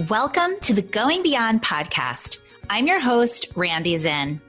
Welcome to the Going Beyond podcast. I'm your host, Randi Zinn.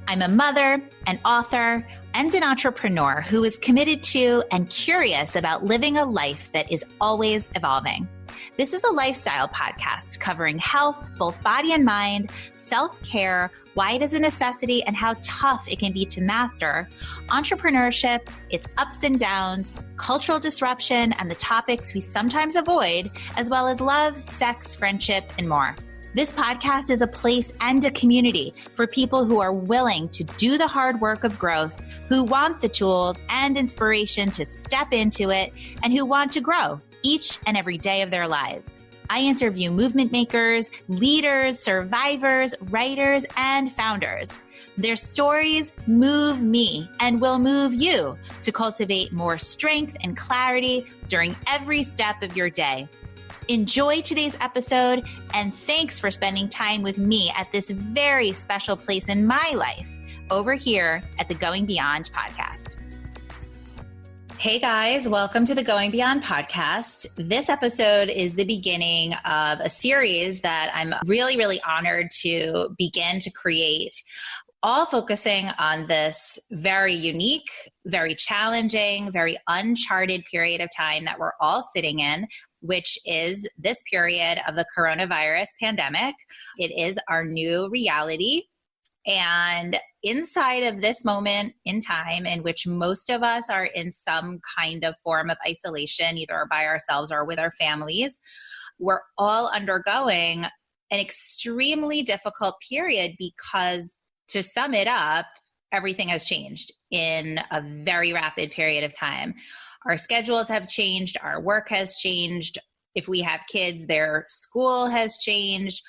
I'm a mother, an author, and an entrepreneur who is committed to and curious about living a life that is always evolving. This is a lifestyle podcast covering health, both body and mind, self-care, why it is a necessity, and how tough it can be to master, entrepreneurship, its ups and downs, cultural disruption, and the topics we sometimes avoid, as well as love, sex, friendship, and more. This podcast is a place and a community for people who are willing to do the hard work of growth, who want the tools and inspiration to step into it, and who want to grow each and every day of their lives. I interview movement makers, leaders, survivors, writers, and founders. Their stories move me and will move you to cultivate more strength and clarity during every step of your day. Enjoy today's episode, and thanks for spending time with me at this very special place in my life over here at the Going Beyond podcast. Hey guys, welcome to the Going Beyond podcast. This episode is the beginning of a series that I'm really honored to begin to create, all focusing on this very unique, very challenging, very uncharted period of time that we're all sitting in, which is this period of the coronavirus pandemic. It is our new reality. And inside of this moment in time in which most of us are in some kind of form of isolation, either by ourselves or with our families, we're all undergoing an extremely difficult period because, to sum it up, everything has changed in a very rapid period of time. Our schedules have changed, our work has changed. If we have kids, their school has changed.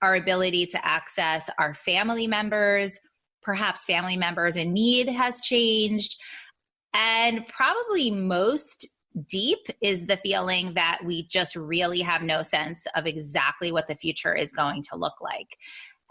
Our ability to access our family members, perhaps family members in need, has changed. And probably most deep is the feeling that we just really have no sense of exactly what the future is going to look like.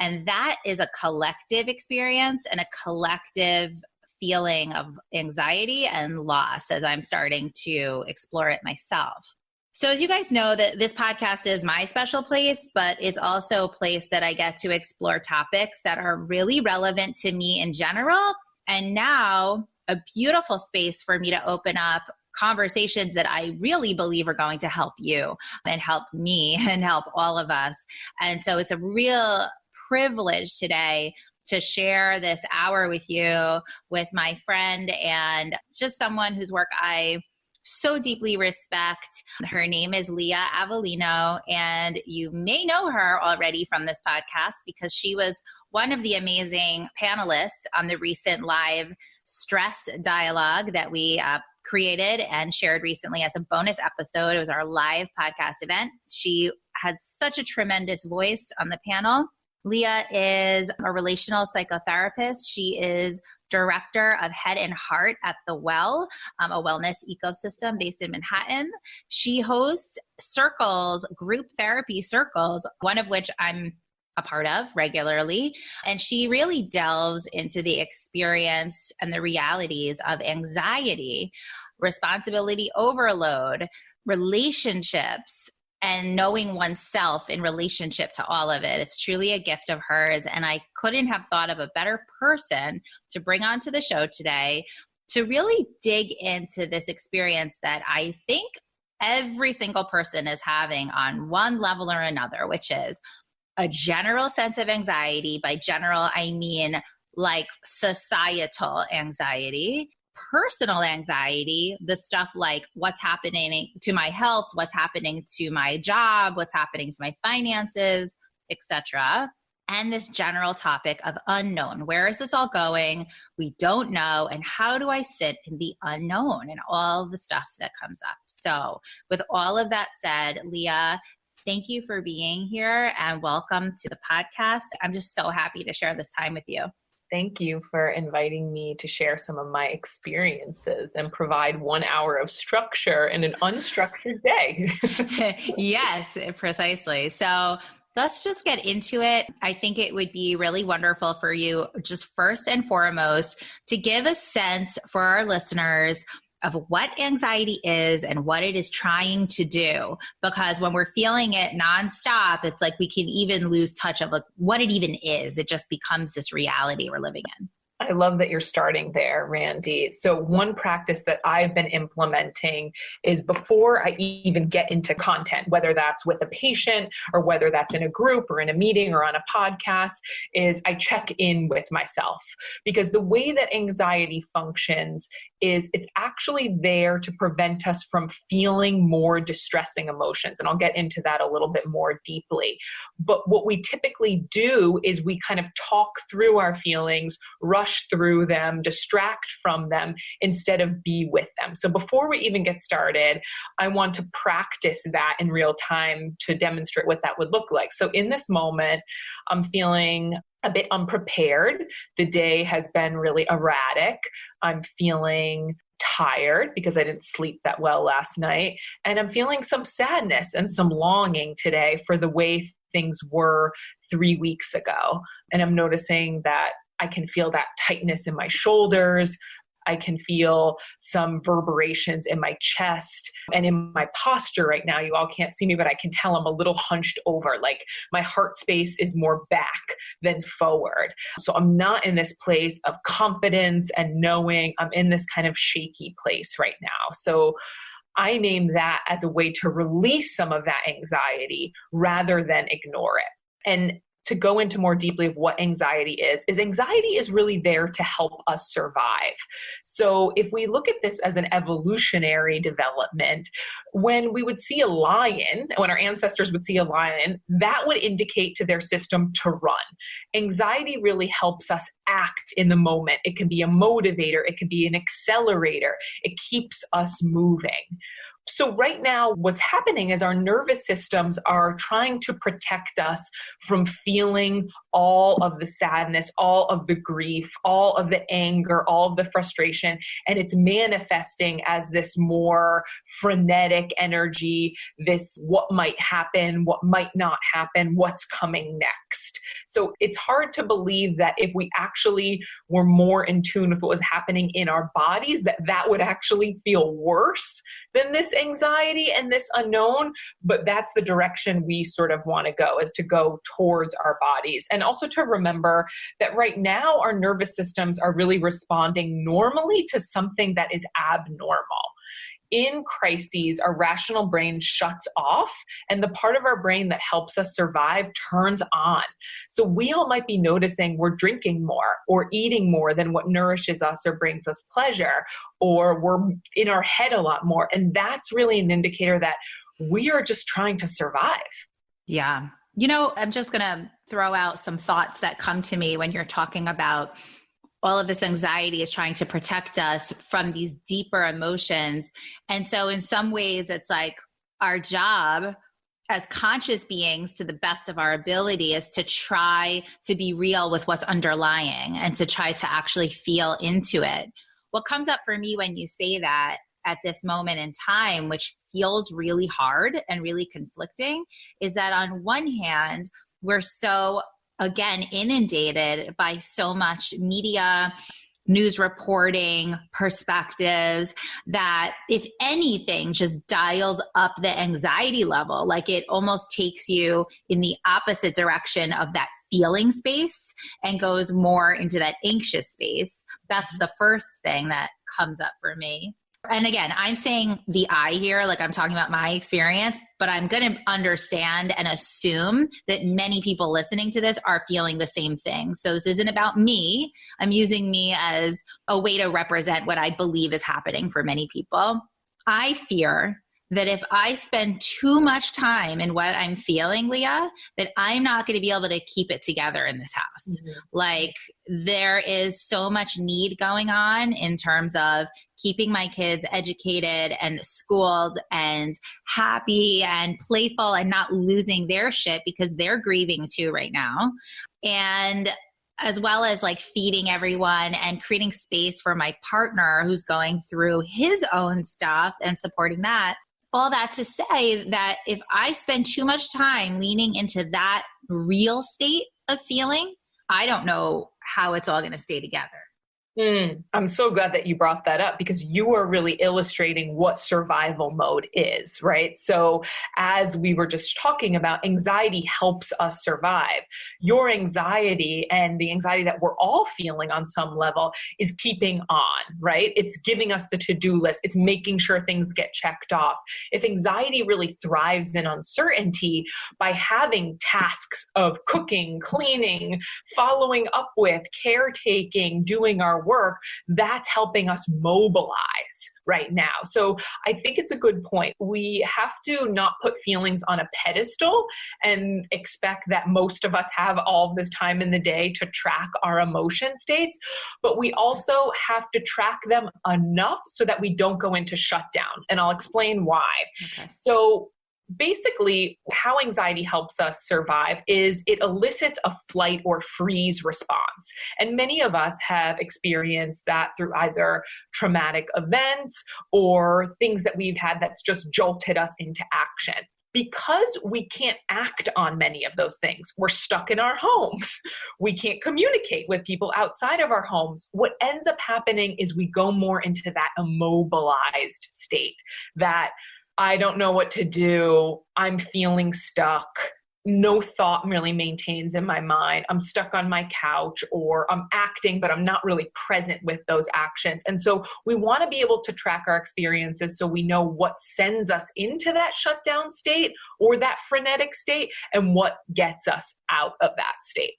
And that is a collective experience and a collective feeling of anxiety and loss as I'm starting to explore it myself. So as you guys know, that this podcast is my special place, but it's also a place that I get to explore topics that are really relevant to me in general. And now a beautiful space for me to open up conversations that I really believe are going to help you and help me and help all of us. And so it's a real privilege today to share this hour with you, with my friend, and just someone whose work I so deeply respect. Her name is Lia Avellino, and you may know her already from this podcast because she was one of the amazing panelists on the recent live stress dialogue that we created and shared recently as a bonus episode. It was our live podcast event. She had such a tremendous voice on the panel. Lia is a relational psychotherapist. She is director of Head and Heart at The Well, a wellness ecosystem based in Manhattan. She hosts circles, group therapy circles, one of which I'm a part of regularly. And she really delves into the experience and the realities of anxiety, responsibility overload, relationships, and knowing oneself in relationship to all of it. It's truly a gift of hers. And I couldn't have thought of a better person to bring onto the show today to really dig into this experience that I think every single person is having on one level or another, which is a general sense of anxiety. By general, I mean like societal anxiety, personal anxiety, the stuff like what's happening to my health, what's happening to my job, what's happening to my finances, etc. And this general topic of unknown. Where is this all going? We don't know. And how do I sit in the unknown and all the stuff that comes up? So with all of that said, Lia, thank you for being here and welcome to the podcast. I'm just so happy to share this time with you. Thank you for inviting me to share some of my experiences and provide 1 hour of structure in an unstructured day. Yes, precisely. So let's just get into it. I think it would be really wonderful for you, just first and foremost, to give a sense for our listeners of what anxiety is and what it is trying to do. Because when we're feeling it nonstop, it's like we can even lose touch of like what it even is. It just becomes this reality we're living in. I love that you're starting there, Randy. So one practice that I've been implementing is before I even get into content, whether that's with a patient or whether that's in a group or in a meeting or on a podcast, is I check in with myself. Because the way that anxiety functions is it's actually there to prevent us from feeling more distressing emotions. And I'll get into that a little bit more deeply. But what we typically do is we kind of talk through our feelings, rush through them, distract from them instead of be with them. So before we even get started, I want to practice that in real time to demonstrate what that would look like. So in this moment, I'm feeling a bit unprepared. The day has been really erratic. I'm feeling tired because I didn't sleep that well last night. And I'm feeling some sadness and some longing today for the way things were 3 weeks ago. And I'm noticing that I can feel that tightness in my shoulders. I can feel some reverberations in my chest and in my posture right now. You all can't see me, but I can tell I'm a little hunched over, like my heart space is more back than forward. So I'm not in this place of confidence and knowing. I'm in this kind of shaky place right now. So I name that as a way to release some of that anxiety rather than ignore it. And to go into more deeply of what anxiety is anxiety is really there to help us survive. So if we look at this as an evolutionary development, when we would see a lion, when our ancestors would see a lion, that would indicate to their system to run. Anxiety really helps us act in the moment. It can be a motivator. It can be an accelerator. It keeps us moving. So right now, what's happening is our nervous systems are trying to protect us from feeling all of the sadness, all of the grief, all of the anger, all of the frustration, and it's manifesting as this more frenetic energy, this what might happen, what might not happen, what's coming next. So it's hard to believe that if we actually were more in tune with what was happening in our bodies, that would actually feel worse than this anxiety and this unknown, but that's the direction we sort of want to go, is to go towards our bodies. And also to remember that right now our nervous systems are really responding normally to something that is abnormal. In crises, our rational brain shuts off and the part of our brain that helps us survive turns on. So we all might be noticing we're drinking more or eating more than what nourishes us or brings us pleasure, or we're in our head a lot more. And that's really an indicator that we are just trying to survive. Yeah. You know, I'm just going to throw out some thoughts that come to me when you're talking about all of this anxiety is trying to protect us from these deeper emotions. And so in some ways, it's like our job as conscious beings, to the best of our ability, is to try to be real with what's underlying and to try to actually feel into it. What comes up for me when you say that at this moment in time, which feels really hard and really conflicting, is that on one hand, we're so again, inundated by so much media, news reporting, perspectives, that if anything just dials up the anxiety level, like it almost takes you in the opposite direction of that feeling space and goes more into that anxious space. That's the first thing that comes up for me. And again, I'm saying the I here, like I'm talking about my experience, but I'm going to understand and assume that many people listening to this are feeling the same thing. So this isn't about me. I'm using me as a way to represent what I believe is happening for many people. I fear that if I spend too much time in what I'm feeling, Lia, that I'm not going to be able to keep it together in this house. Mm-hmm. Like there is so much need going on in terms of keeping my kids educated and schooled and happy and playful and not losing their shit because they're grieving too right now. And as well as like feeding everyone and creating space for my partner who's going through his own stuff and supporting that. All that to say that if I spend too much time leaning into that real state of feeling, I don't know how it's all going to stay together. I'm so glad that you brought that up because you are really illustrating what survival mode is, right? So as we were just talking about, anxiety helps us survive. Your anxiety and the anxiety that we're all feeling on some level is keeping on, right? It's giving us the to-do list. It's making sure things get checked off. If anxiety really thrives in uncertainty, by having tasks of cooking, cleaning, following up with, caretaking, doing our work, that's helping us mobilize right now. So I think it's a good point. We have to not put feelings on a pedestal and expect that most of us have all this time in the day to track our emotion states, but we also have to track them enough so that we don't go into shutdown. And I'll explain why. Okay. So basically, how anxiety helps us survive is it elicits a flight or freeze response. And many of us have experienced that through either traumatic events or things that we've had that's just jolted us into action. Because we can't act on many of those things, we're stuck in our homes. We can't communicate with people outside of our homes. What ends up happening is we go more into that immobilized state, that I don't know what to do. I'm feeling stuck. No thought really maintains in my mind. I'm stuck on my couch, or I'm acting, but I'm not really present with those actions. And so we want to be able to track our experiences so we know what sends us into that shutdown state or that frenetic state and what gets us out of that state.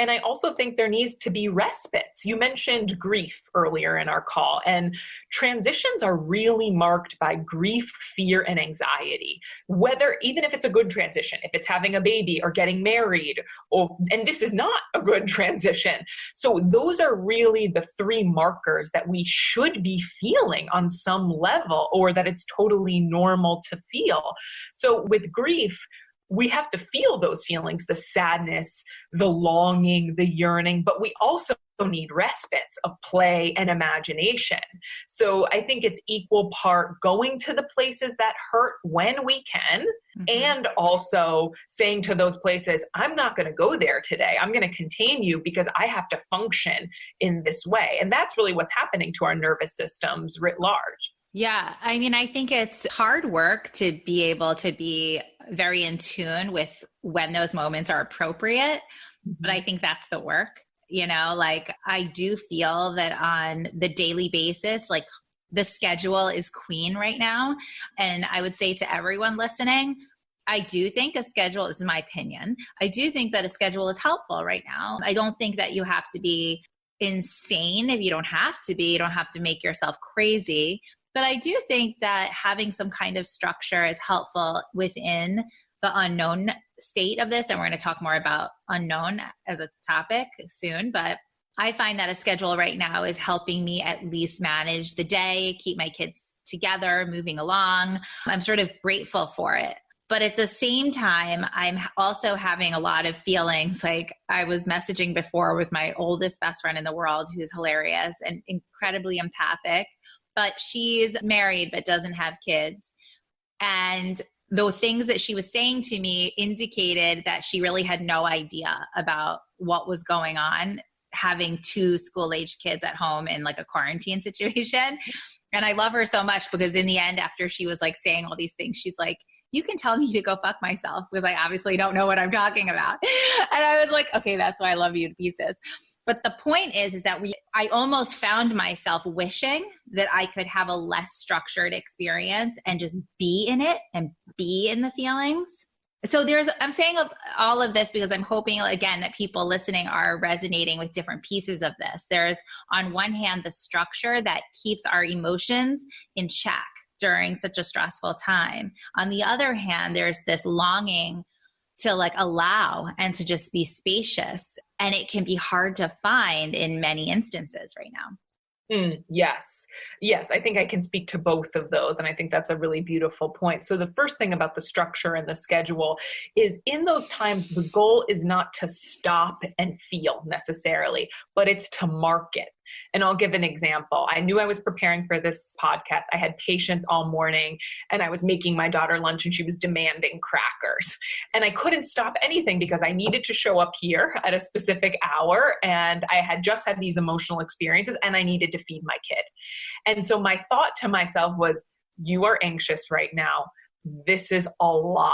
And I also think there needs to be respites. You mentioned grief earlier in our call, and transitions are really marked by grief, fear, and anxiety. Even if it's a good transition, if it's having a baby or getting married, and this is not a good transition. So those are really the three markers that we should be feeling on some level, or that it's totally normal to feel. So with grief, we have to feel those feelings, the sadness, the longing, the yearning, but we also need respites of play and imagination. So I think it's equal part going to the places that hurt when we can, and also saying to those places, I'm not going to go there today. I'm going to contain you because I have to function in this way. And that's really what's happening to our nervous systems writ large. Yeah. I mean, I think it's hard work to be able to be very in tune with when those moments are appropriate. But I think that's the work, like I do feel that on the daily basis, like the schedule is queen right now. And I would say to everyone listening, I do think a schedule, this is my opinion, I do think that a schedule is helpful right now. I don't think that you have to be insane if you don't have to be. You don't have to make yourself crazy. But I do think that having some kind of structure is helpful within the unknown state of this. And we're going to talk more about unknown as a topic soon. But I find that a schedule right now is helping me at least manage the day, keep my kids together, moving along. I'm sort of grateful for it. But at the same time, I'm also having a lot of feelings. Like I was messaging before with my oldest best friend in the world, who is hilarious and incredibly empathic. But she's married but doesn't have kids. And the things that she was saying to me indicated that she really had no idea about what was going on, having 2 school-aged kids at home in like a quarantine situation. And I love her so much because in the end, after she was like saying all these things, she's like, you can tell me to go fuck myself because I obviously don't know what I'm talking about. And I was like, okay, that's why I love you to pieces. But the point is that I almost found myself wishing that I could have a less structured experience and just be in it and be in the feelings. So I'm saying all of this because I'm hoping, again, that people listening are resonating with different pieces of this. There's, on one hand, the structure that keeps our emotions in check during such a stressful time. On the other hand, there's this longing to like allow and to just be spacious. And it can be hard to find in many instances right now. Yes. I think I can speak to both of those. And I think that's a really beautiful point. So the first thing about the structure and the schedule is in those times, the goal is not to stop and feel necessarily, but it's to mark it. And I'll give an example. I knew I was preparing for this podcast. I had patients all morning and I was making my daughter lunch and she was demanding crackers. And I couldn't stop anything because I needed to show up here at a specific hour. And I had just had these emotional experiences and I needed to feed my kid. And so my thought to myself was, you are anxious right now. This is a lot.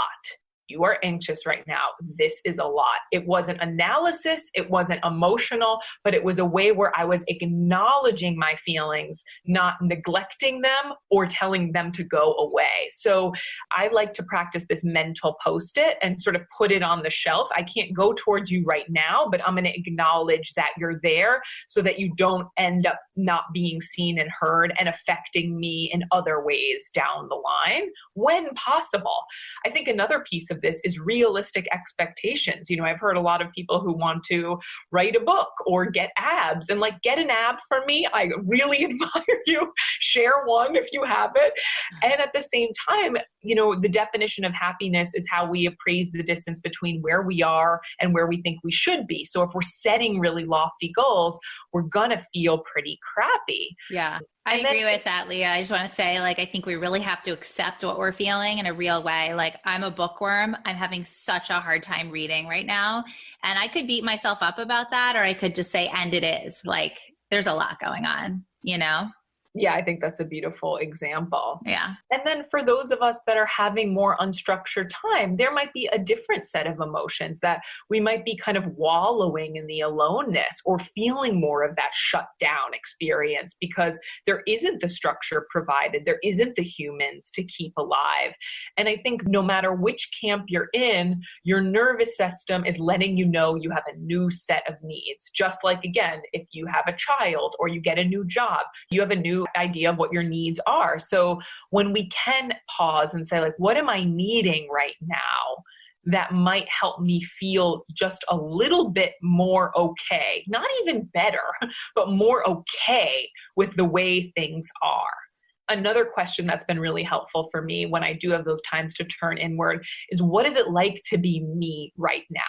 You are anxious right now. This is a lot. It wasn't analysis. It wasn't emotional, but it was a way where I was acknowledging my feelings, not neglecting them or telling them to go away. So I like to practice this mental post-it and sort of put it on the shelf. I can't go towards you right now, but I'm going to acknowledge that you're there so that you don't end up not being seen and heard and affecting me in other ways down the line when possible. I think another piece of this is realistic expectations. You know, I've heard a lot of people who want to write a book or get abs and like, get an ab for me. I really admire you. Share one if you have it. And at the same time, you know, the definition of happiness is how we appraise the distance between where we are and where we think we should be. So if we're setting really lofty goals, we're going to feel pretty crappy. Yeah. I agree with that, Lia. I just want to say, like, I think we really have to accept what we're feeling in a real way. Like, I'm a bookworm. I'm having such a hard time reading right now. And I could beat myself up about that, or I could just say, and it is. Like, there's a lot going on, you know? Yeah, I think that's a beautiful example. Yeah. And then for those of us that are having more unstructured time, there might be a different set of emotions that we might be kind of wallowing in the aloneness or feeling more of that shut down experience because there isn't the structure provided. There isn't the humans to keep alive. And I think no matter which camp you're in, your nervous system is letting you know you have a new set of needs. Just like, again, if you have a child or you get a new job, you have a new idea of what your needs are. So when we can pause and say, like, what am I needing right now that might help me feel just a little bit more okay, not even better, but more okay with the way things are. Another question that's been really helpful for me when I do have those times to turn inward is, what is it like to be me right now?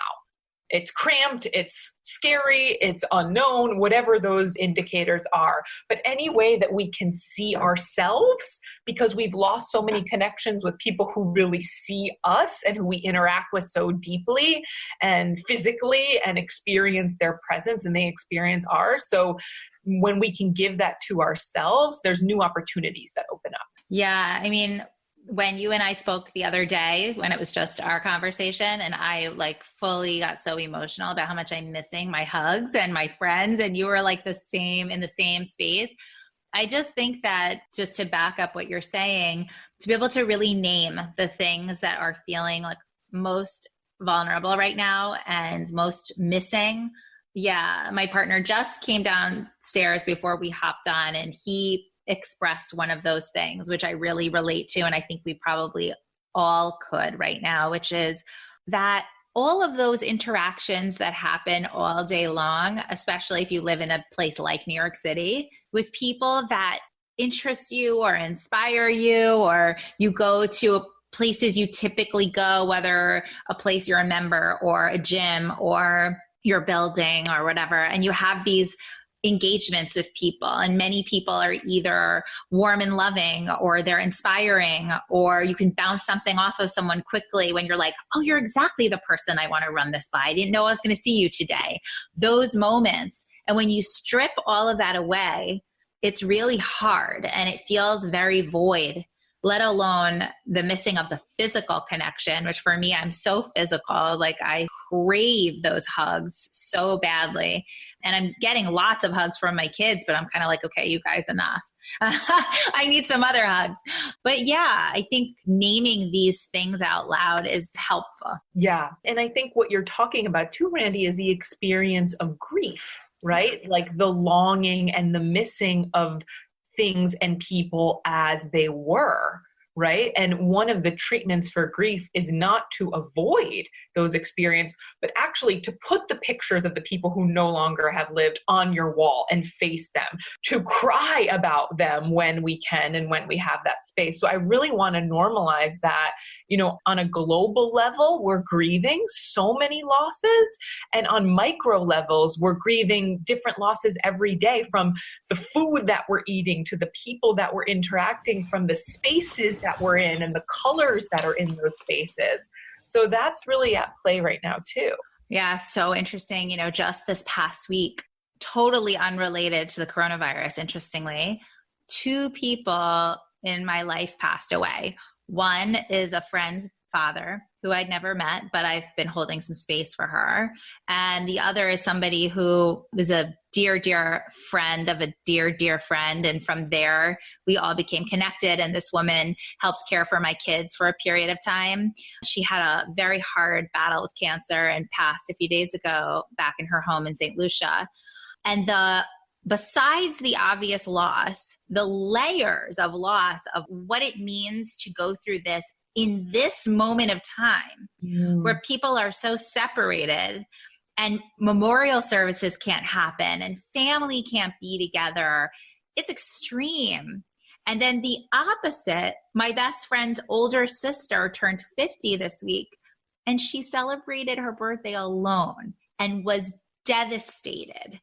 It's cramped, it's scary, it's unknown, whatever those indicators are. But any way that we can see ourselves, because we've lost so many connections with people who really see us and who we interact with so deeply and physically and experience their presence and they experience ours. So when we can give that to ourselves, there's new opportunities that open up. Yeah. I mean, when you and I spoke the other day, when it was just our conversation, and I like fully got so emotional about how much I'm missing my hugs and my friends, and you were like in the same space. I just think that, just to back up what you're saying, to be able to really name the things that are feeling like most vulnerable right now and most missing. Yeah. My partner just came downstairs before we hopped on, and he expressed one of those things, which I really relate to. And I think we probably all could right now, which is that all of those interactions that happen all day long, especially if you live in a place like New York City, with people that interest you or inspire you, or you go to places you typically go, whether a place you're a member or a gym or your building or whatever, and you have these engagements with people, and many people are either warm and loving, or they're inspiring, or you can bounce something off of someone quickly when you're like, oh, you're exactly the person I want to run this by. I didn't know I was going to see you today. Those moments. And when you strip all of that away, it's really hard and it feels very void, let alone the missing of the physical connection, which for me, I'm so physical. Like, I crave those hugs so badly. And I'm getting lots of hugs from my kids, but I'm kind of like, okay, you guys, enough. I need some other hugs. But yeah, I think naming these things out loud is helpful. Yeah. And I think what you're talking about too, Randi, is the experience of grief, right? Like the longing and the missing of things and people as they were, right? And one of the treatments for grief is not to avoid those experiences, but actually to put the pictures of the people who no longer have lived on your wall and face them, to cry about them when we can and when we have that space. So I really want to normalize that, on a global level, we're grieving so many losses. And on micro levels, we're grieving different losses every day, from the food that we're eating to the people that we're interacting, from the spaces that we're in and the colors that are in those spaces. So that's really at play right now too. Yeah, so interesting. Just this past week, totally unrelated to the coronavirus, interestingly, 2 people in my life passed away. One is a friend's father who I'd never met, but I've been holding some space for her. And the other is somebody who was a dear, dear friend of a dear, dear friend. And from there, we all became connected. And this woman helped care for my kids for a period of time. She had a very hard battle with cancer and passed a few days ago back in her home in St. Lucia. And besides the obvious loss, the layers of loss of what it means to go through this in this moment of time where people are so separated and memorial services can't happen and family can't be together. It's extreme. And then the opposite, my best friend's older sister turned 50 this week, and she celebrated her birthday alone and was devastated.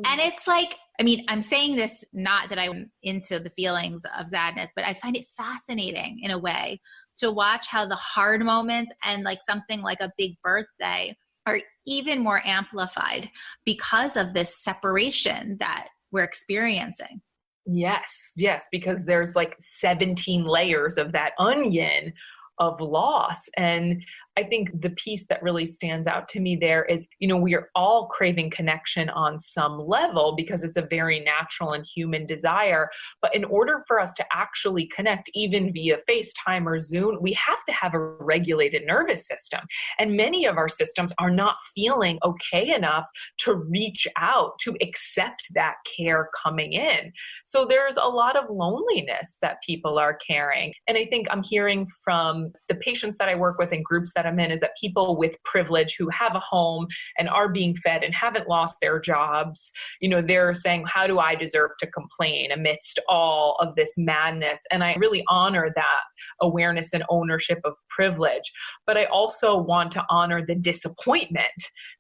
And it's like, I'm saying this not that I'm into the feelings of sadness, but I find it fascinating in a way to watch how the hard moments and like something like a big birthday are even more amplified because of this separation that we're experiencing. Yes, because there's like 17 layers of that onion of loss. And I think the piece that really stands out to me there is, we are all craving connection on some level because it's a very natural and human desire. But in order for us to actually connect, even via FaceTime or Zoom, we have to have a regulated nervous system. And many of our systems are not feeling okay enough to reach out, to accept that care coming in. So there's a lot of loneliness that people are carrying. And I think I'm hearing from the patients that I work with in groups that I'm in is that people with privilege who have a home and are being fed and haven't lost their jobs, they're saying, how do I deserve to complain amidst all of this madness? And I really honor that awareness and ownership of privilege. But I also want to honor the disappointment,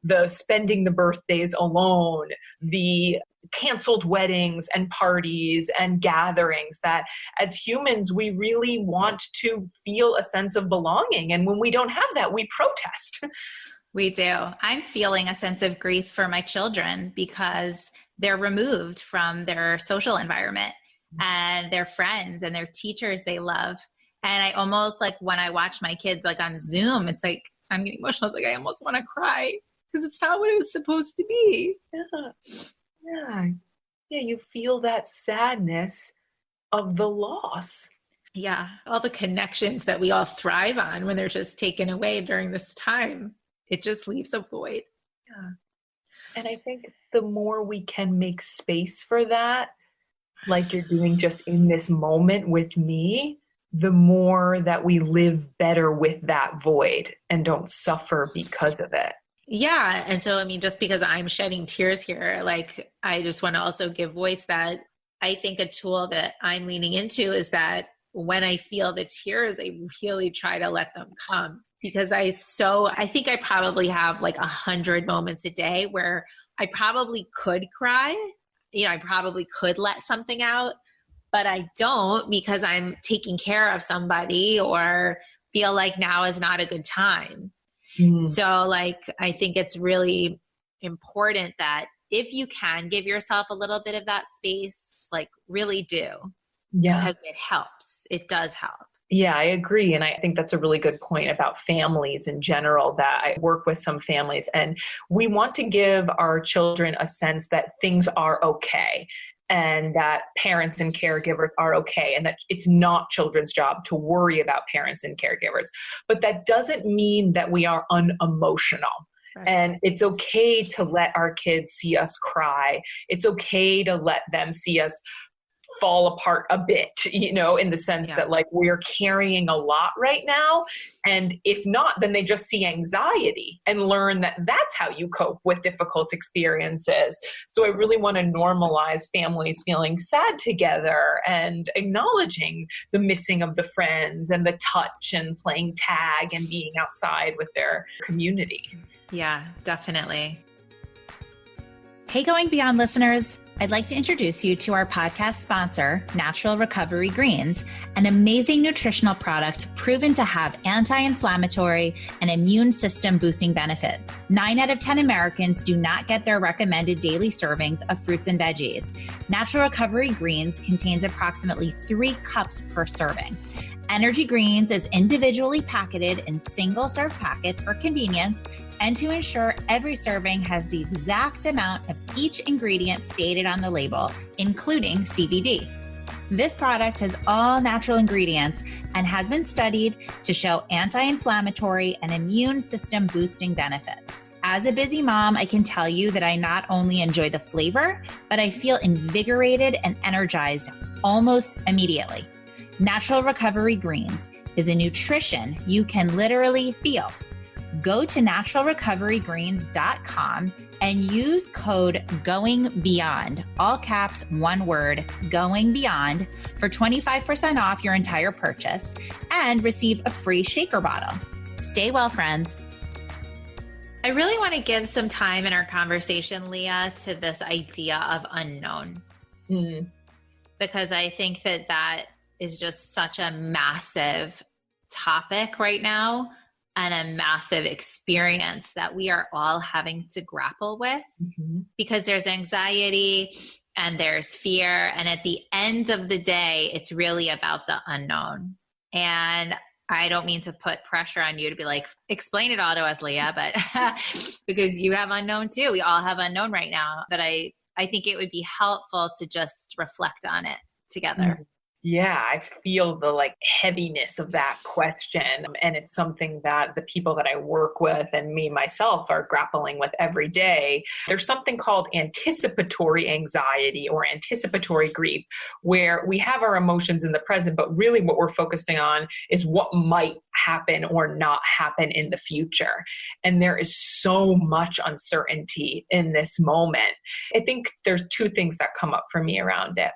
the spending the birthdays alone, the canceled weddings and parties and gatherings, that as humans, we really want to feel a sense of belonging. And when we don't have that, we protest. We do. I'm feeling a sense of grief for my children because they're removed from their social environment and their friends and their teachers they love. And I almost like when I watch my kids like on Zoom, it's like I'm getting emotional. It's like I almost want to cry because it's not what it was supposed to be. Yeah, you feel that sadness of the loss. Yeah, all the connections that we all thrive on when they're just taken away during this time, it just leaves a void. Yeah. And I think the more we can make space for that, like you're doing just in this moment with me, the more that we live better with that void and don't suffer because of it. Yeah. And so, just because I'm shedding tears here, like, I just want to also give voice that I think a tool that I'm leaning into is that when I feel the tears, I really try to let them come because I think I probably have like 100 moments a day where I probably could cry. I probably could let something out, but I don't because I'm taking care of somebody or feel like now is not a good time. So like, I think it's really important that if you can give yourself a little bit of that space, like really do. Yeah. Because it helps. It does help. Yeah, I agree. And I think that's a really good point about families in general, that I work with some families and we want to give our children a sense that things are okay and that parents and caregivers are okay and that it's not children's job to worry about parents and caregivers. But that doesn't mean that we are unemotional. Right. And it's okay to let our kids see us cry. It's okay to let them see us fall apart a bit, in the sense that like we're carrying a lot right now. And if not, then they just see anxiety and learn that that's how you cope with difficult experiences. So I really want to normalize families feeling sad together and acknowledging the missing of the friends and the touch and playing tag and being outside with their community. Yeah, definitely. Hey, Going Beyond listeners, I'd like to introduce you to our podcast sponsor, Natural Recovery Greens, an amazing nutritional product proven to have anti-inflammatory and immune system boosting benefits. 9 out of 10 Americans do not get their recommended daily servings of fruits and veggies. Natural Recovery Greens contains approximately 3 cups per serving. Energy Greens is individually packaged in single-serve packets for convenience and to ensure every serving has the exact amount of each ingredient stated on the label, including CBD. This product has all natural ingredients and has been studied to show anti-inflammatory and immune system boosting benefits. As a busy mom, I can tell you that I not only enjoy the flavor, but I feel invigorated and energized almost immediately. Natural Recovery Greens is a nutrition you can literally feel. Go to naturalrecoverygreens.com and use code GOINGBEYOND, all caps, one word, Going Beyond, for 25% off your entire purchase and receive a free shaker bottle. Stay well, friends. I really want to give some time in our conversation, Lia, to this idea of unknown. Because I think that is just such a massive topic right now and a massive experience that we are all having to grapple with, because there's anxiety and there's fear. And at the end of the day, it's really about the unknown. And I don't mean to put pressure on you to be like, explain it all to us, Lia, but because you have unknown too. We all have unknown right now. But I think it would be helpful to just reflect on it together. Yeah, I feel the heaviness of that question. And it's something that the people that I work with and me myself are grappling with every day. There's something called anticipatory anxiety or anticipatory grief, where we have our emotions in the present, but really what we're focusing on is what might happen or not happen in the future. And there is so much uncertainty in this moment. I think there's 2 things that come up for me around it.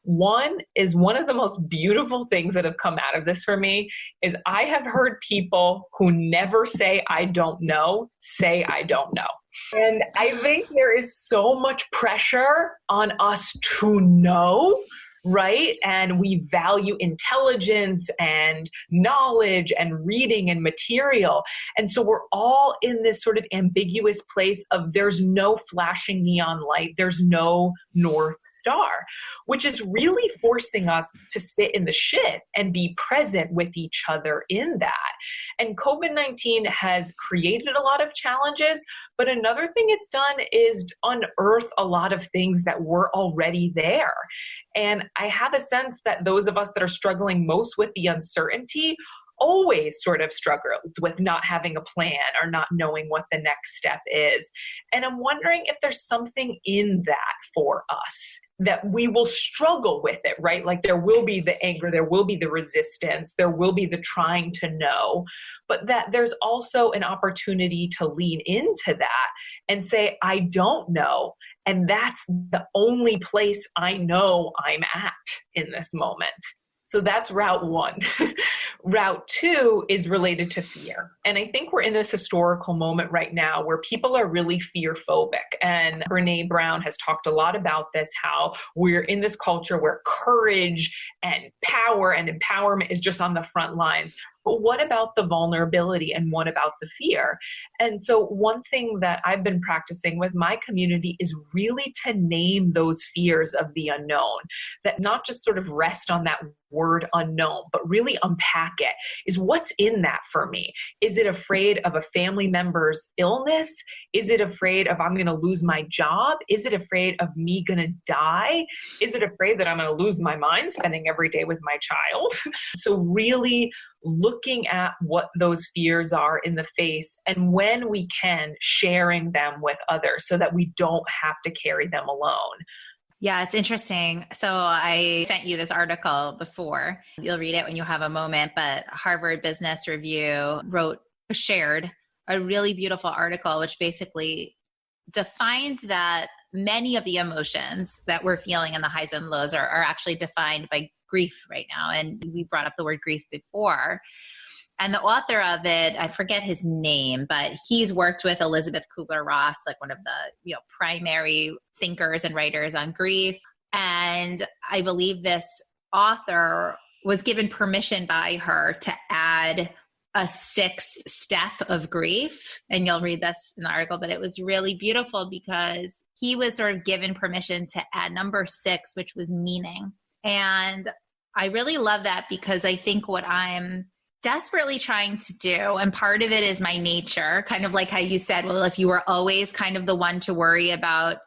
One is, one of the most beautiful things that have come out of this for me is I have heard people who never say, I don't know, say, I don't know. And I think there is so much pressure on us to know, right? And we value intelligence and knowledge and reading and material. And so we're all in this sort of ambiguous place of there's no flashing neon light, there's no North Star, which is really forcing us to sit in the shit and be present with each other in that. And COVID-19 has created a lot of challenges, but another thing it's done is unearth a lot of things that were already there. And I have a sense that those of us that are struggling most with the uncertainty always sort of struggled with not having a plan or not knowing what the next step is. And I'm wondering if there's something in that for us, that we will struggle with it, right? Like there will be the anger, there will be the resistance, there will be the trying to know, but that there's also an opportunity to lean into that and say, I don't know. And that's the only place I know I'm at in this moment. So that's route 1. Route 2 is related to fear. And I think we're in this historical moment right now where people are really fear phobic. And Brene Brown has talked a lot about this, how we're in this culture where courage and power and empowerment is just on the front lines. But what about the vulnerability and what about the fear? And so one thing that I've been practicing with my community is really to name those fears of the unknown, that not just sort of rest on that word unknown, but really unpack it. Is what's in that for me? Is it afraid of a family member's illness? Is it afraid of I'm going to lose my job? Is it afraid of me going to die? Is it afraid that I'm going to lose my mind spending every day with my child? So really looking at what those fears are in the face, and when we can, sharing them with others so that we don't have to carry them alone. Yeah, it's interesting. So I sent you this article before. You'll read it when you have a moment, but Harvard Business Review shared a really beautiful article, which basically defined that many of the emotions that we're feeling in the highs and lows are actually defined by grief right now. And we brought up the word grief before. And the author of it, I forget his name, but he's worked with Elizabeth Kubler-Ross, like one of the primary thinkers and writers on grief. And I believe this author was given permission by her to add a sixth step of grief. And you'll read this in the article, but it was really beautiful because he was sort of given permission to add number 6, which was meaning. And I really love that because I think what I'm desperately trying to do, and part of it is my nature, kind of like how you said, well, if you were always kind of the one to worry about,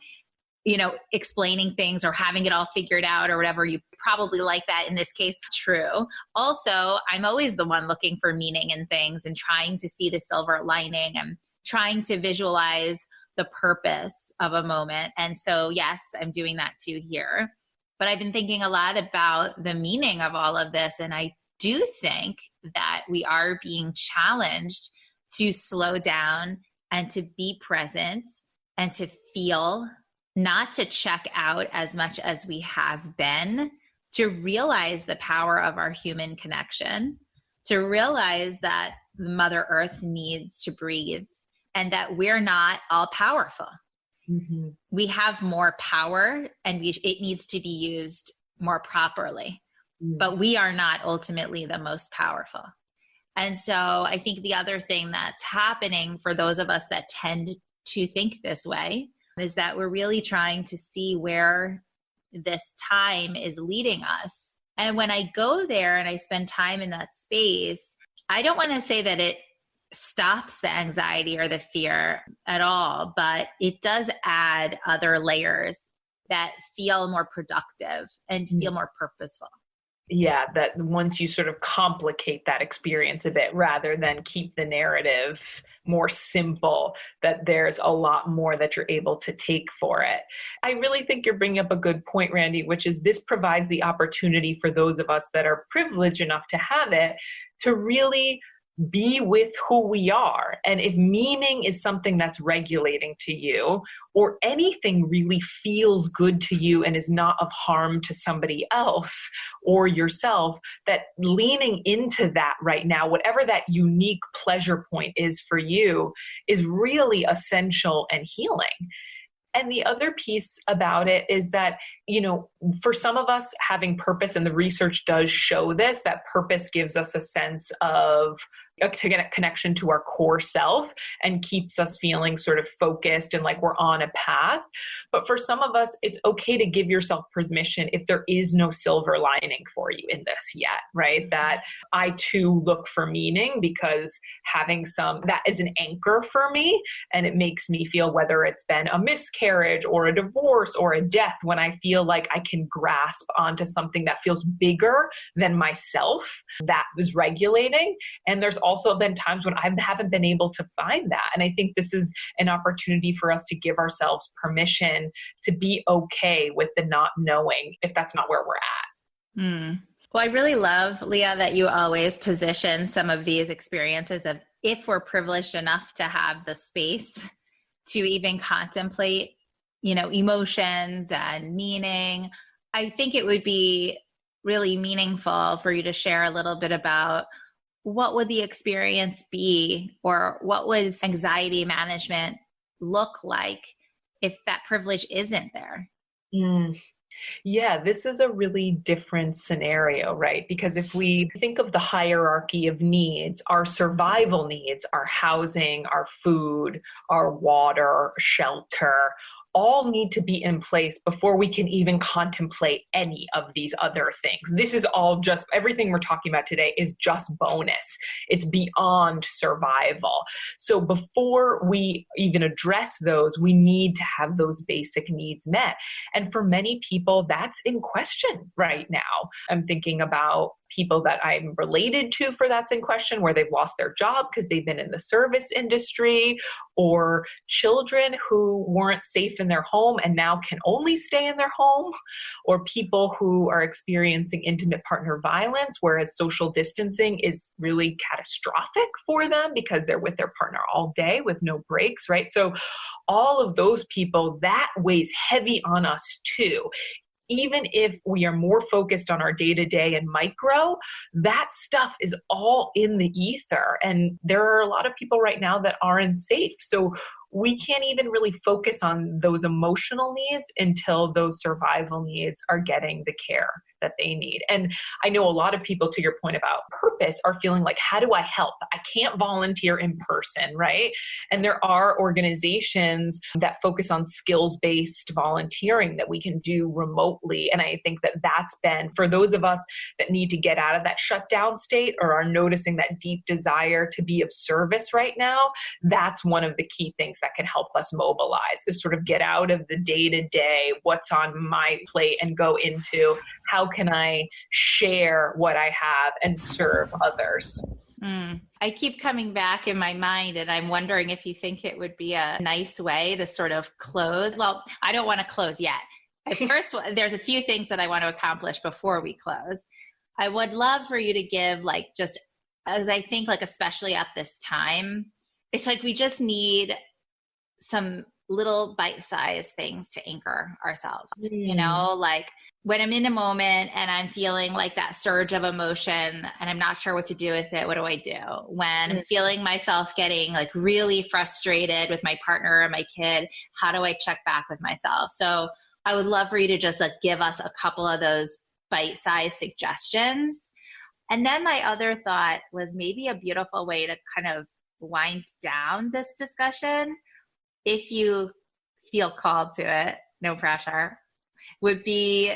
explaining things or having it all figured out or whatever, you probably like that in this case. True. Also, I'm always the one looking for meaning in things and trying to see the silver lining and trying to visualize the purpose of a moment. And so, yes, I'm doing that too here. But I've been thinking a lot about the meaning of all of this. And I do think that we are being challenged to slow down and to be present and to feel, not to check out as much as we have been, to realize the power of our human connection, to realize that Mother Earth needs to breathe and that we're not all powerful. Mm-hmm. We have more power and it needs to be used more properly. But we are not ultimately the most powerful. And so I think the other thing that's happening for those of us that tend to think this way is that we're really trying to see where this time is leading us. And when I go there and I spend time in that space, I don't want to say that it stops the anxiety or the fear at all, but it does add other layers that feel more productive and feel more purposeful. Yeah, that once you sort of complicate that experience a bit rather than keep the narrative more simple, that there's a lot more that you're able to take for it. I really think you're bringing up a good point, Randy, which is this provides the opportunity for those of us that are privileged enough to have it to really be with who we are. And if meaning is something that's regulating to you, or anything really feels good to you and is not of harm to somebody else or yourself, that leaning into that right now, whatever that unique pleasure point is for you, is really essential and healing. And the other piece about it is that, for some of us having purpose, and the research does show this, that purpose gives us a sense of a connection to our core self and keeps us feeling sort of focused and like we're on a path. But for some of us, it's okay to give yourself permission if there is no silver lining for you in this yet, right? That I too look for meaning because having that is an anchor for me, and it makes me feel, whether it's been a miscarriage or a divorce or a death, when I feel like I can grasp onto something that feels bigger than myself, that is regulating. And there's also been times when I haven't been able to find that. And I think this is an opportunity for us to give ourselves permission to be okay with the not knowing if that's not where we're at. Well, I really love, Lia, that you always position some of these experiences of, if we're privileged enough to have the space to even contemplate, emotions and meaning. I think it would be really meaningful for you to share a little bit about what would the experience be, or what would anxiety management look like if that privilege isn't there? Yeah, this is a really different scenario, right? Because if we think of the hierarchy of needs, our survival needs, our housing, our food, our water, shelter, all need to be in place before we can even contemplate any of these other things. This is all just, everything we're talking about today is just bonus. It's beyond survival. So before we even address those, we need to have those basic needs met. And for many people, that's in question right now. I'm thinking about people that I'm related to for that's in question, where they've lost their job because they've been in the service industry, or children who weren't safe in their home and now can only stay in their home, or people who are experiencing intimate partner violence, whereas social distancing is really catastrophic for them because they're with their partner all day with no breaks, right? So all of those people, that weighs heavy on us too. Even if we are more focused on our day-to-day and micro, that stuff is all in the ether. And there are a lot of people right now that aren't safe. So we can't even really focus on those emotional needs until those survival needs are getting the care that they need. And I know a lot of people, to your point about purpose, are feeling like, how do I help? I can't volunteer in person, right? And there are organizations that focus on skills-based volunteering that we can do remotely. And I think that that's been, for those of us that need to get out of that shutdown state or are noticing that deep desire to be of service right now, that's one of the key things that can help us mobilize, is sort of get out of the day-to-day, what's on my plate, and go into how can I share what I have and serve others. I keep coming back in my mind, and I'm wondering if you think it would be a nice way to sort of close. Well, I don't want to close yet. At first, there's a few things that I want to accomplish before we close. I would love for you to give, like, just as I think, like, especially at this time, it's like we just need some little bite-sized things to anchor ourselves, you know, like when I'm in a moment and I'm feeling like that surge of emotion and I'm not sure what to do with it, what do I do? When I'm feeling myself getting like really frustrated with my partner or my kid, how do I check back with myself? So I would love for you to just like give us a couple of those bite-sized suggestions. And then my other thought was maybe a beautiful way to kind of wind down this discussion, if you feel called to it, no pressure, would be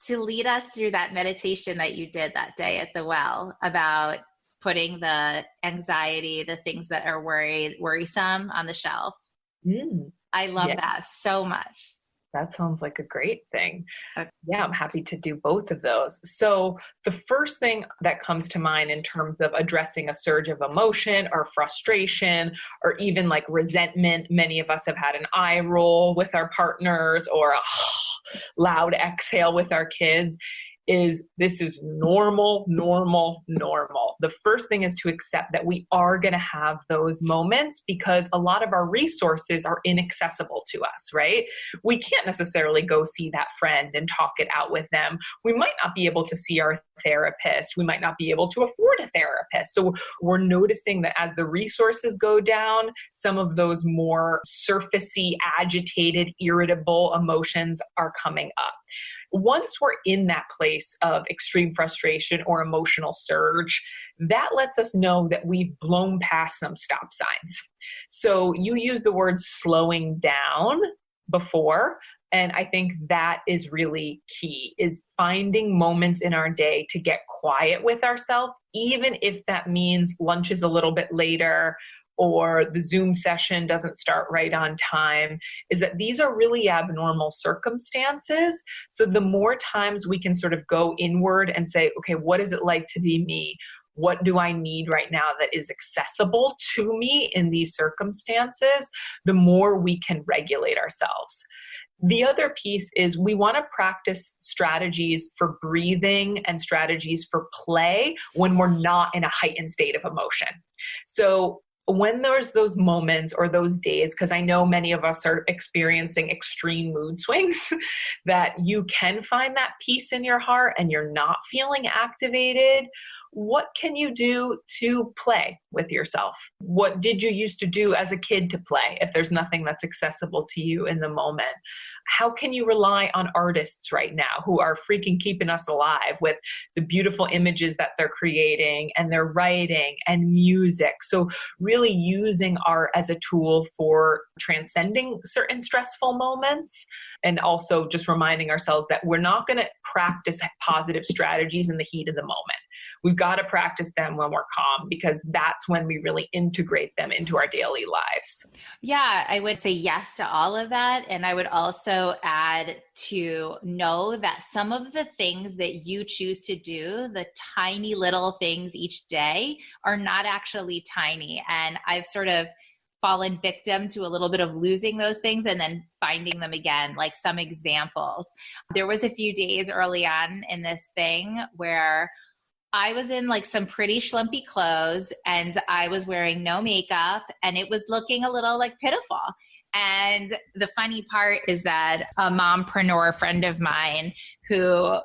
to lead us through that meditation that you did that day at the well about putting the anxiety, the things that are worrisome on the shelf. I love that so much. That sounds like a great thing. Yeah, I'm happy to do both of those. So the first thing that comes to mind in terms of addressing a surge of emotion or frustration or even like resentment, many of us have had an eye roll with our partners or a loud exhale with our kids, is this is normal. The first thing is to accept that we are going to have those moments because a lot of our resources are inaccessible to us, right? We can't necessarily go see that friend and talk it out with them. We might not be able to see our therapist. We might not be able to afford a therapist. So we're noticing that as the resources go down, some of those more surfacey, agitated, irritable emotions are coming up. Once we're in that place of extreme frustration or emotional surge, that lets us know that we've blown past some stop signs. So you used the word slowing down before, and I think that is really key, is finding moments in our day to get quiet with ourselves, even if that means lunch is a little bit later or the Zoom session doesn't start right on time, is that these are really abnormal circumstances. So the more times we can sort of go inward and say, okay, what is it like to be me? What do I need right now that is accessible to me in these circumstances? The more we can regulate ourselves. The other piece is we want to practice strategies for breathing and strategies for play when we're not in a heightened state of emotion. So when there's those moments or those days, because I know many of us are experiencing extreme mood swings, that you can find that peace in your heart and you're not feeling activated, what can you do to play with yourself? What did you used to do as a kid to play if there's nothing that's accessible to you in the moment? How can you rely on artists right now who are freaking keeping us alive with the beautiful images that they're creating and their writing and music? So really using art as a tool for transcending certain stressful moments, and also just reminding ourselves that we're not going to practice positive strategies in the heat of the moment. we've got to practice them when we're calm, because that's when we really integrate them into our daily lives. Yeah, I would say yes to all of that. And I would also add to know that some of the things that you choose to do, the tiny little things each day, are not actually tiny. And I've sort of fallen victim to a little bit of losing those things and then finding them again. Like some examples. There was a few days early on in this thing where I was in like some pretty schlumpy clothes and I was wearing no makeup and it was looking a little like pitiful. And the funny part is that a mompreneur friend of mine who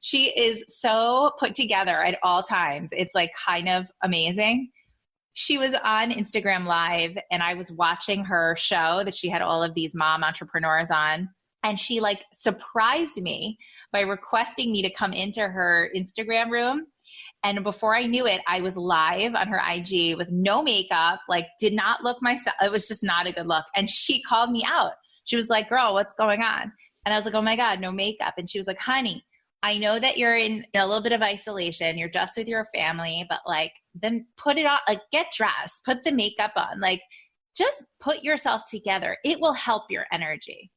she is so put together at all times. It's like kind of amazing. She was on Instagram Live and I was watching her show that she had all of these mom entrepreneurs on. And she like surprised me by requesting me to come into her Instagram room. And before I knew it, I was live on her IG with no makeup, like did not look myself. It was just not a good look. And she called me out. She was like, girl, what's going on? And I was like, oh my God, no makeup. And she was like, honey, I know that you're in a little bit of isolation. You're just with your family, but like then put it on, like get dressed, put the makeup on, like just put yourself together. It will help your energy.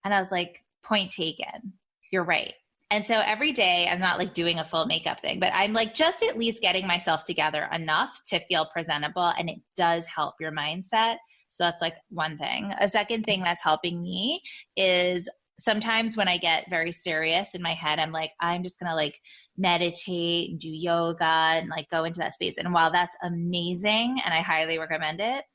And I was like, point taken. You're right. And so every day I'm not like doing a full makeup thing, but I'm like just at least getting myself together enough to feel presentable. And it does help your mindset. So that's like one thing. A second thing that's helping me is sometimes when I get very serious in my head, I'm like, I'm just going to like meditate and do yoga and like go into that space. And while that's amazing and I highly recommend it,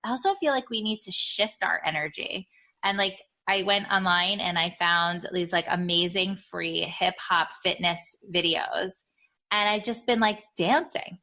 I also feel like we need to shift our energy. And like I went online and I found these like amazing free hip hop fitness videos. And I've just been like dancing.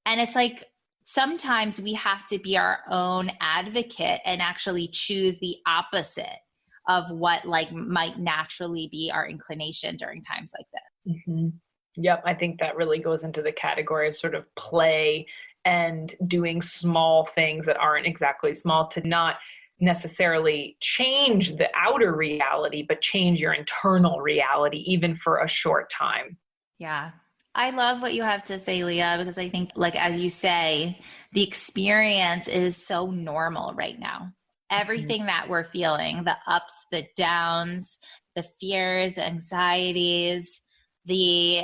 And it's like sometimes we have to be our own advocate and actually choose the opposite of what like might naturally be our inclination during times like this. Mm-hmm. Yep. I think that really goes into the category of sort of play and doing small things that aren't exactly small, to not necessarily change the outer reality, but change your internal reality, even for a short time. Yeah. I love what you have to say, Lia, because I think, like, as you say, the experience is so normal right now. Everything that we're feeling, the ups, the downs, the fears, anxieties, the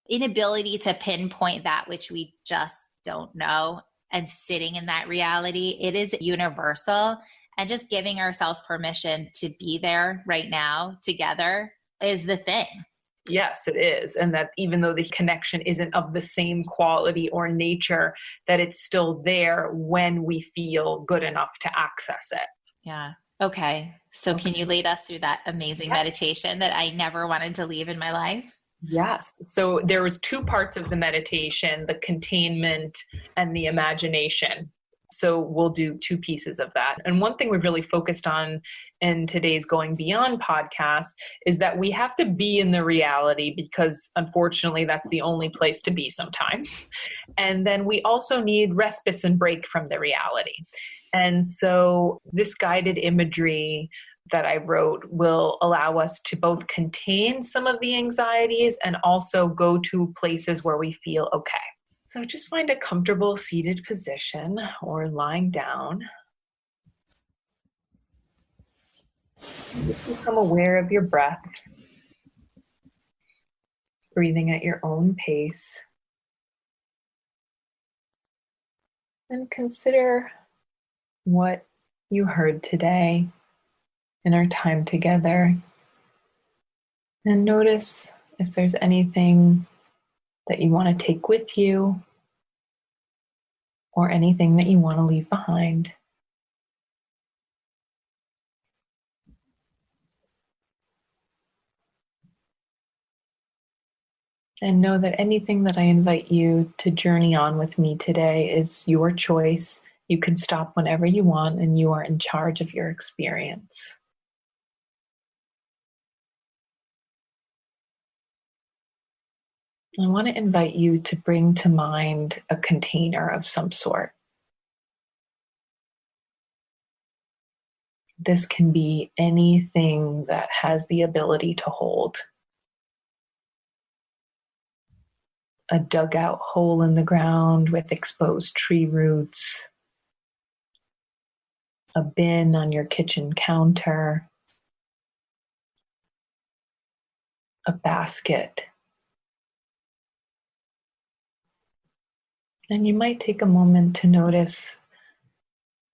inability to pinpoint that which we just don't know, and sitting in that reality, it is universal. And just giving ourselves permission to be there right now together is the thing. Yes, it is. And that even though the connection isn't of the same quality or nature, that it's still there when we feel good enough to access it. Yeah. Okay. So can you lead us through that amazing meditation that I never wanted to leave in my life? Yes. So there was two parts of the meditation, the containment and the imagination. So we'll do two pieces of that. And one thing we've really focused on in today's Going Beyond podcast is that we have to be in the reality, because unfortunately that's the only place to be sometimes. And then we also need respites and break from the reality. And so this guided imagery that I wrote will allow us to both contain some of the anxieties and also go to places where we feel okay. So just find a comfortable seated position or lying down. Just become aware of your breath, breathing at your own pace. And consider what you heard today in our time together. And notice if there's anything that you want to take with you or anything that you want to leave behind. And know that anything that I invite you to journey on with me today is your choice. You can stop whenever you want, and you are in charge of your experience. I want to invite you to bring to mind a container of some sort. This can be anything that has the ability to hold. a dugout hole in the ground with exposed tree roots, a bin on your kitchen counter, a basket. And you might take a moment to notice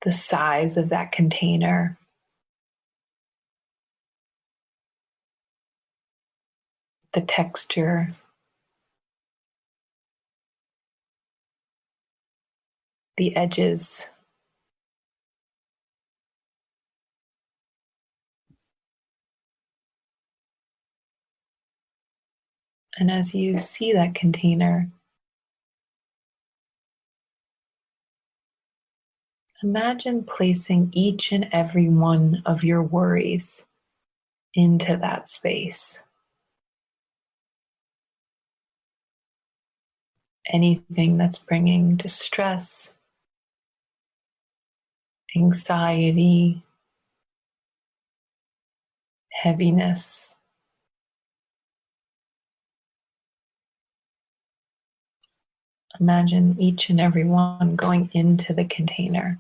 the size of that container, the texture, the edges. And as you see that container, imagine placing each and every one of your worries into that space. Anything that's bringing distress, anxiety, heaviness. Imagine each and every one going into the container.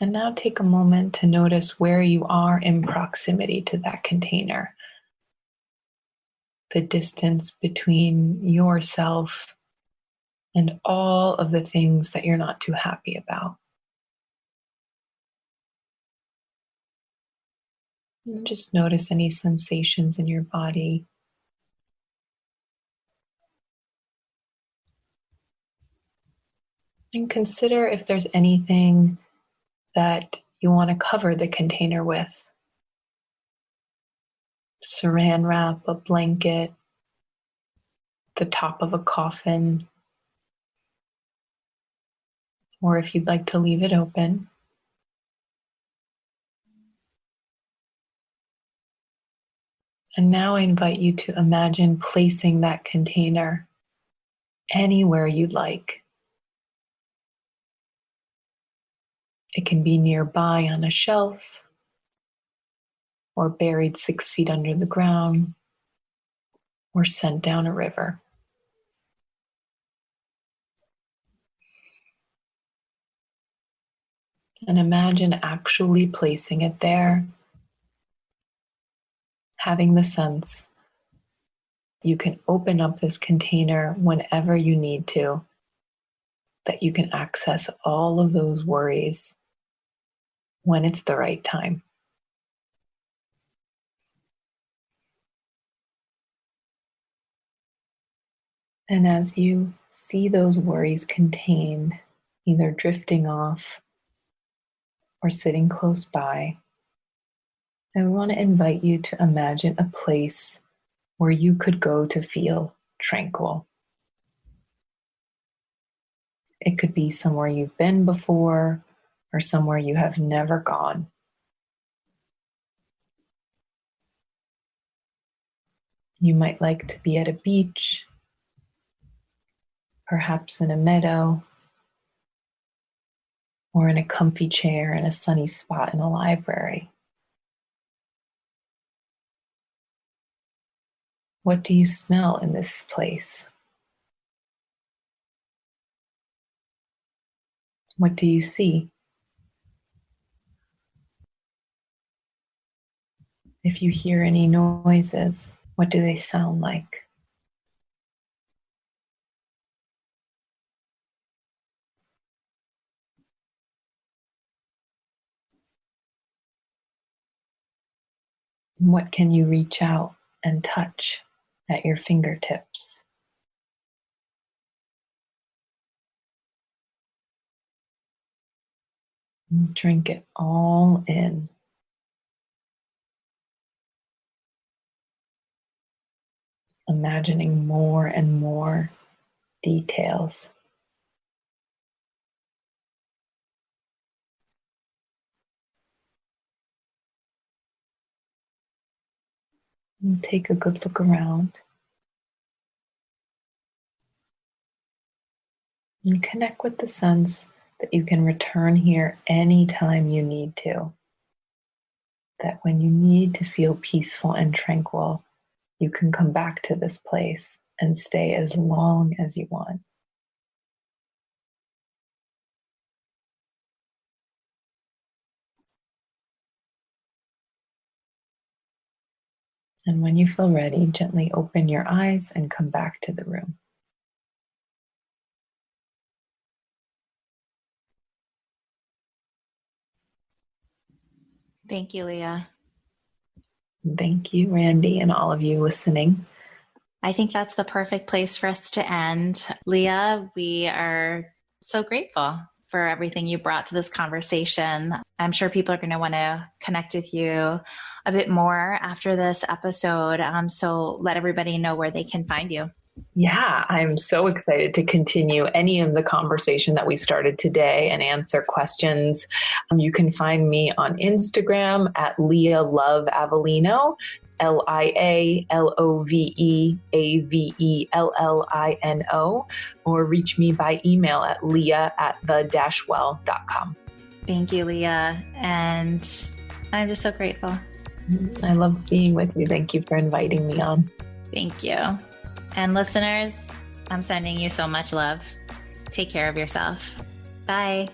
And now take a moment to notice where you are in proximity to that container. The distance between yourself and all of the things that you're not too happy about. And just notice any sensations in your body. And consider if there's anything that you want to cover the container with. Saran wrap, a blanket, the top of a coffin, or if you'd like to leave it open. And now I invite you to imagine placing that container anywhere you'd like. It can be nearby on a shelf, or buried 6 feet under the ground, or sent down a river. And imagine actually placing it there, having the sense you can open up this container whenever you need to, that you can access all of those worries when it's the right time. And as you see those worries contained, either drifting off or sitting close by, I want to invite you to imagine a place where you could go to feel tranquil. It could be somewhere you've been before or somewhere you have never gone. You might like to be at a beach, perhaps in a meadow, or in a comfy chair in a sunny spot in a library. What do you smell in this place? What do you see? If you hear any noises, what do they sound like? What can you reach out and touch at your fingertips? Drink it all in. Imagining more and more details. And take a good look around. And connect with the sense that you can return here anytime you need to. that when you need to feel peaceful and tranquil, you can come back to this place and stay as long as you want. And when you feel ready, gently open your eyes and come back to the room. Thank you, Lia. Thank you, Randi, and all of you listening. I think that's the perfect place for us to end. Lia, we are so grateful for everything you brought to this conversation. I'm sure people are going to want to connect with you a bit more after this episode. So let everybody know where they can find you. Yeah, I'm so excited to continue any of the conversation that we started today and answer questions. You can find me on Instagram at Lia Avellino, LiaLoveAvellino, or reach me by email at lia@the-well.com. Thank you, Lia. And I'm just so grateful. I love being with you. Thank you for inviting me on. Thank you. And listeners, I'm sending you so much love. Take care of yourself. Bye.